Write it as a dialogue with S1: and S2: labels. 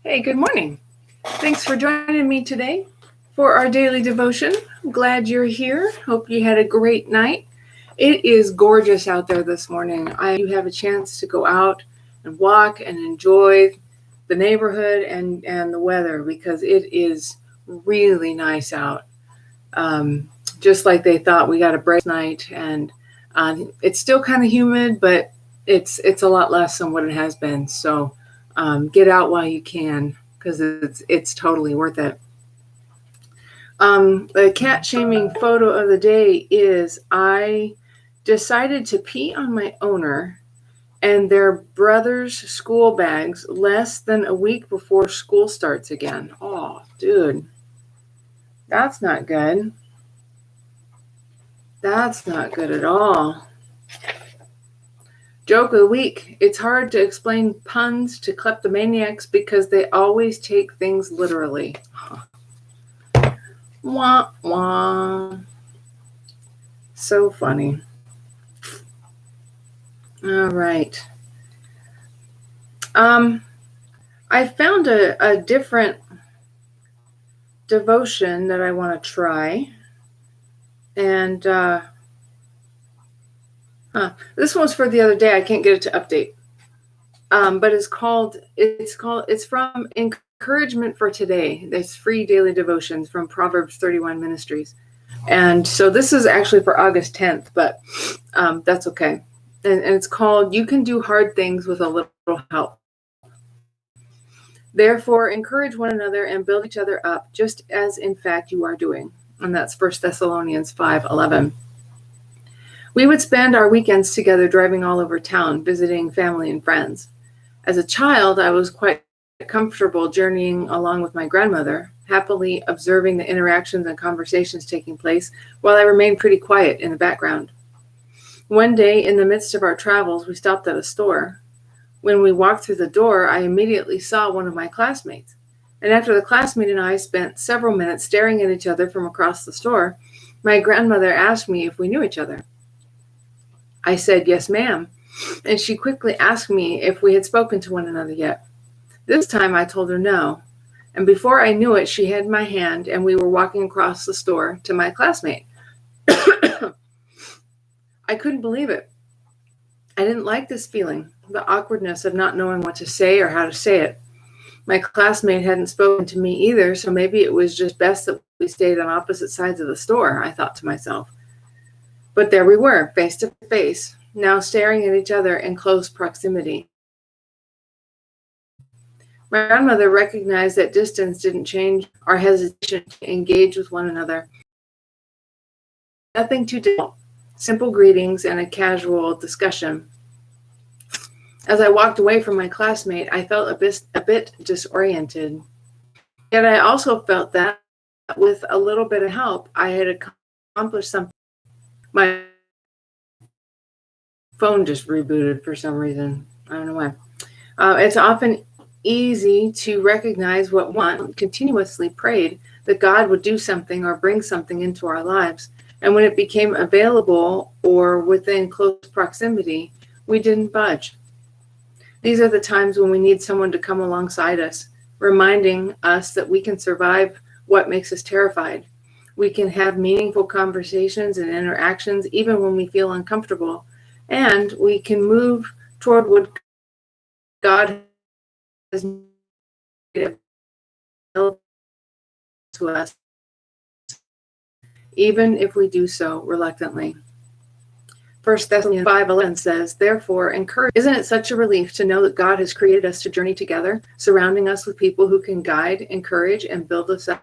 S1: Hey, good morning. Thanks for joining me today for our daily devotion. I'm glad you're here. Hope you had a great night. It is gorgeous out there this morning. You have a chance to go out and walk and enjoy the neighborhood and the weather because it is really nice out. Just like they thought, we got a bright night, and it's still kind of humid, but it's a lot less than what it has been. So get out while you can because it's totally worth it. The cat shaming photo of the day is I decided to pee on my owner and their brother's school bags less than a week before school starts again. Oh, dude, that's not good. That's not good at all. Joke of the week. It's hard to explain puns to kleptomaniacs because they always take things literally. Wah, wah. So funny. All right. I found a different devotion that I want to try. And this one's for the other day. I can't get it to update. But it's from Encouragement for Today. There's free daily devotions from Proverbs 31 Ministries. And so this is actually for August 10th, but that's okay. And it's called, You Can Do Hard Things with a Little Help. Therefore, encourage one another and build each other up, just as in fact you are doing. And that's 1 Thessalonians 5:11. We would spend our weekends together driving all over town, visiting family and friends. As a child, I was quite comfortable journeying along with my grandmother, happily observing the interactions and conversations taking place while I remained pretty quiet in the background. One day, in the midst of our travels, we stopped at a store. When we walked through the door, I immediately saw one of my classmates. And after the classmate and I spent several minutes staring at each other from across the store, my grandmother asked me if we knew each other. I said, "Yes, ma'am," and she quickly asked me if we had spoken to one another yet. This time I told her no, and before I knew it, she had my hand and we were walking across the store to my classmate. I couldn't believe it. I didn't like this feeling, the awkwardness of not knowing what to say or how to say it. My classmate hadn't spoken to me either, so maybe it was just best that we stayed on opposite sides of the store, I thought to myself. But there we were, face to face, now staring at each other in close proximity. My grandmother recognized that distance didn't change our hesitation to engage with one another. Nothing too difficult, simple greetings and a casual discussion. As I walked away from my classmate, I felt a bit disoriented. Yet I also felt that with a little bit of help, I had accomplished something. My phone just rebooted for some reason. I don't know why. It's often easy to recognize what one continuously prayed that God would do something or bring something into our lives. And when it became available or within close proximity, we didn't budge. These are the times when we need someone to come alongside us, reminding us that we can survive what makes us terrified. We can have meaningful conversations and interactions even when we feel uncomfortable. And we can move toward what God has made available to us, even if we do so reluctantly. 1 Thessalonians 5:11 says, "Therefore, encourage." Isn't it such a relief to know that God has created us to journey together, surrounding us with people who can guide, encourage, and build us up?